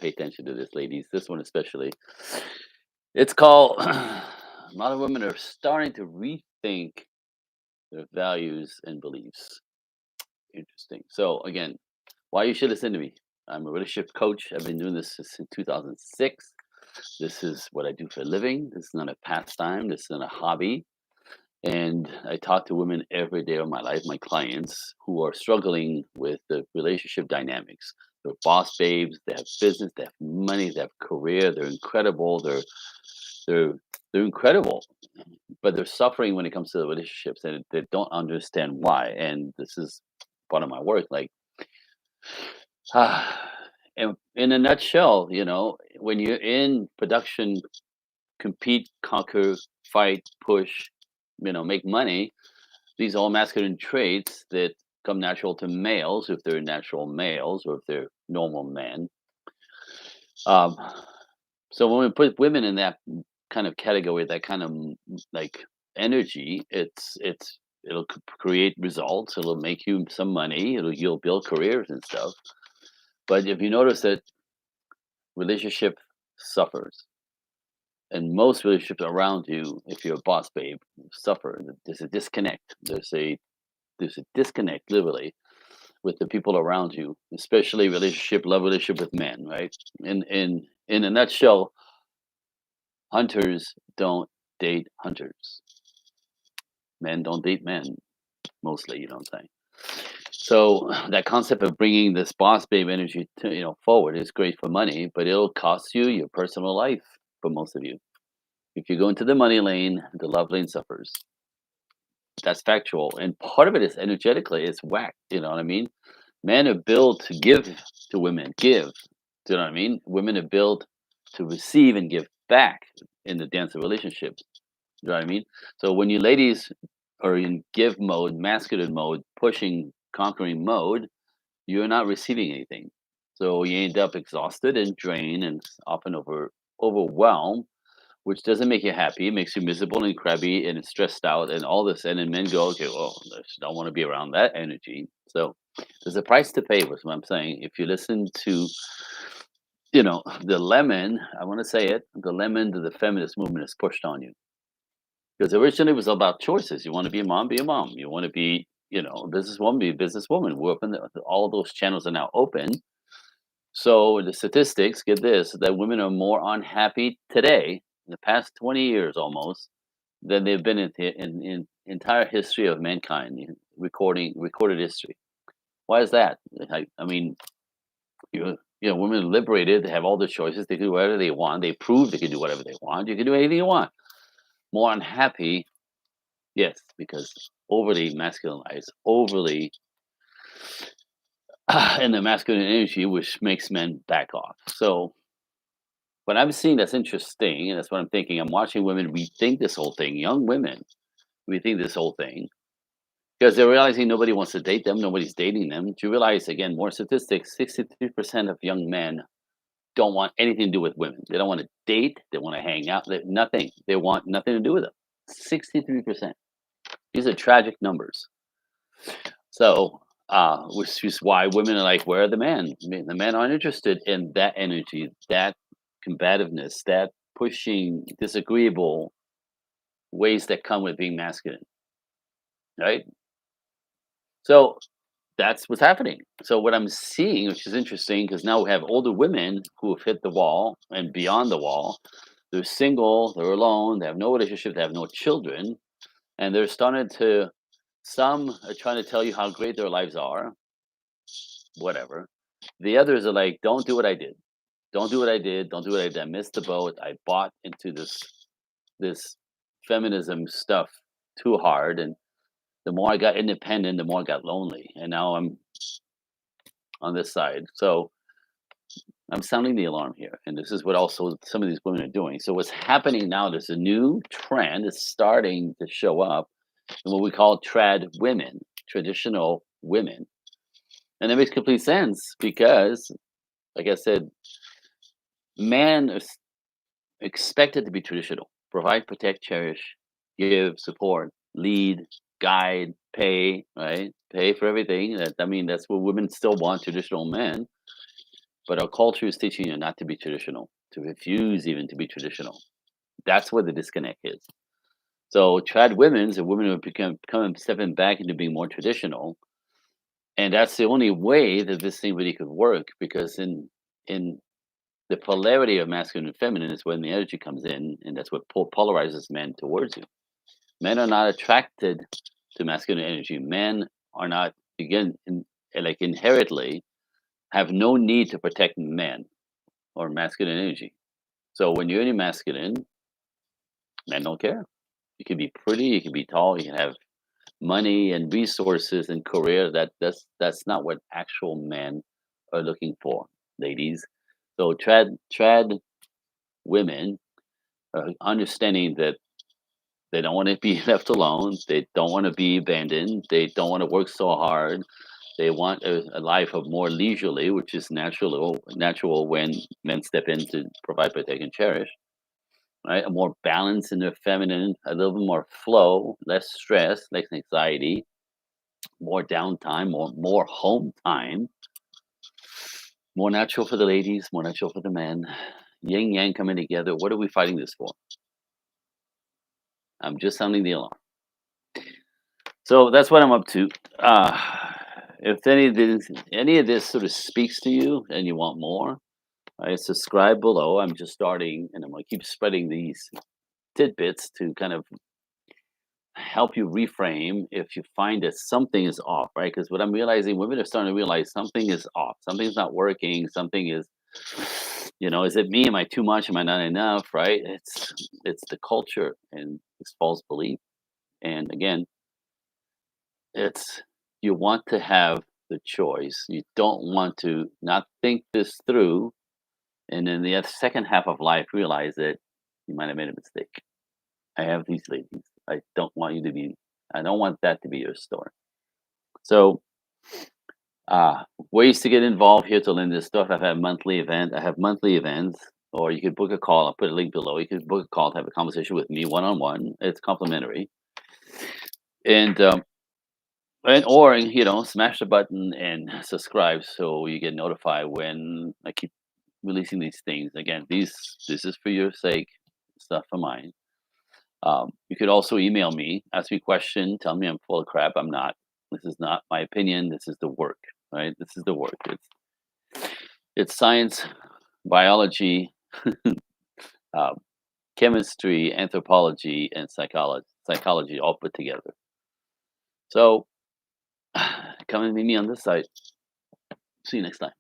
pay attention to this, ladies. This one especially. It's called a lot of women are starting to rethink their values and beliefs. Interesting. So again, why you should listen to me. I'm a relationship coach. I've been doing this since 2006. This is what I do for a living. This is not a pastime. This is not a hobby. And I talk to women every day of my life, my clients who are struggling with the relationship dynamics. They're boss babes, they have business, they have money, they have career, they're incredible, they're they're incredible, but they're suffering when it comes to the relationships and they don't understand why. And this is part of my work. Like in a nutshell, when you're in production, compete, conquer, fight, push, make money. These are all masculine traits that come natural to males if they're natural males or if they're normal men. Um, so when we put women in that kind of category, that kind of like energy, it'll create results. It'll make you some money. You'll build careers and stuff. But if you notice that relationship suffers, and most relationships around you, if you're a boss babe, suffer. There's a disconnect. There's a disconnect literally with the people around you, especially love relationship with men, right? In a nutshell, hunters don't date hunters. Men don't date men, mostly. You know what I'm saying? So that concept of bringing this boss babe energy to forward is great for money, but it'll cost you your personal life for most of you. If you go into the money lane, the love lane suffers. That's factual, and part of it is energetically, it's whack. You know what I mean? Men are built to give to women, give. Do you know what I mean? Women are built to receive and give back in the dance of relationships. You know what I mean? So when you ladies are in give mode, masculine mode, pushing, conquering mode, you're not receiving anything. So you end up exhausted and drained and often overwhelmed, which doesn't make you happy. It makes you miserable and crabby and stressed out and all this. And then men go, okay, well, I don't want to be around that energy. So there's a price to pay, was what I'm saying. If you listen to, the lemon, I want to say it, the lemon that the feminist movement has pushed on you. Because originally it was about choices. You want to be a mom, be a mom. You want to be, a businesswoman, be a businesswoman. We're open. All of those channels are now open. So the statistics, get this, that women are more unhappy today, in the past 20 years almost, than they've been in entire history of mankind, recorded history. Why is that? I mean, women are liberated. They have all the choices. They can do whatever they want. They prove they can do whatever they want. You can do anything you want. More unhappy, yes, because overly masculinized, overly in the masculine energy, which makes men back off. So what I'm seeing that's interesting, and that's what I'm thinking. I'm watching women rethink this whole thing. Young women rethink this whole thing because they're realizing nobody wants to date them. Nobody's dating them. Do you realize again? More statistics: 63% of young men don't want anything to do with women. They don't want to date. They want to hang out. Nothing. They want nothing to do with them. 63%. These are tragic numbers. So, which is why women are like, "Where are the men?" I mean, the men aren't interested in that energy, that combativeness, that pushing, disagreeable ways that come with being masculine, right? So that's what's happening. So what I'm seeing, which is interesting, because now we have older women who have hit the wall and beyond the wall. They're single, they're alone, they have no relationship, they have no children, and they're starting to. Some are trying to tell you how great their lives are, whatever. The others are like, "Don't do what I did. Don't do what I did. Don't do what I did. I missed the boat. I bought into this feminism stuff too hard, and the more I got independent, the more I got lonely. And now I'm on this side. So I'm sounding the alarm here. And this is what also some of these women are doing. So what's happening now, there's a new trend that's starting to show up in what we call trad women, traditional women. And it makes complete sense because, like I said, man is expected to be traditional, provide, protect, cherish, give, support, lead, guide, pay, right? Pay for everything. That's what women still want traditional men. but our culture is teaching you not to be traditional, to refuse even to be traditional. That's where the disconnect is. So trad women's and women who become stepping back into being more traditional, and that's the only way that this thing really could work because in the polarity of masculine and feminine is when the energy comes in, and that's what polarizes men towards you. Men are not attracted to masculine energy. Men are not again like inherently have no need to protect men or masculine energy. So when you're in masculine, men don't care. You can be pretty, you can be tall, you can have money and resources and career. That's not what actual men are looking for, ladies. So trad women are understanding that they don't want to be left alone. They don't want to be abandoned. They don't want to work so hard. They want a life of more leisurely, which is natural when men step in to provide, protect, and cherish. Right, a more balance in their feminine, a little bit more flow, less stress, less anxiety, more downtime, more home time, more natural for the ladies, more natural for the men. Yin yang coming together. What are we fighting this for? I'm just sounding the alarm. So that's what I'm up to. Uh, if any of this sort of speaks to you and you want more, subscribe below. I'm just starting, and I'm gonna keep spreading these tidbits to kind of help you reframe if you find that something is off, right? Because what I'm realizing, women are starting to realize something is off, something's not working, something is, is it me? Am I too much? Am I not enough? Right? It's the culture and this false belief. And again, it's you want to have the choice. You don't want to not think this through, and in the second half of life realize that you might have made a mistake. I have these ladies. I don't want you to be. I don't want that to be your story. So, uh, ways to get involved here to learn this stuff. I have monthly events, or you could book a call. I'll put a link below. You could book a call to have a conversation with me one on one. It's complimentary, and or smash the button and subscribe so you get notified when I keep releasing these things. Again, this is for your sake, stuff for mine. You could also email me, ask me a question, tell me I'm full of crap. I'm not. This is not my opinion. This is the work, right? This is the work. It's science, biology, um, chemistry, anthropology, and psychology all put together. So come and meet me on this site. See you next time.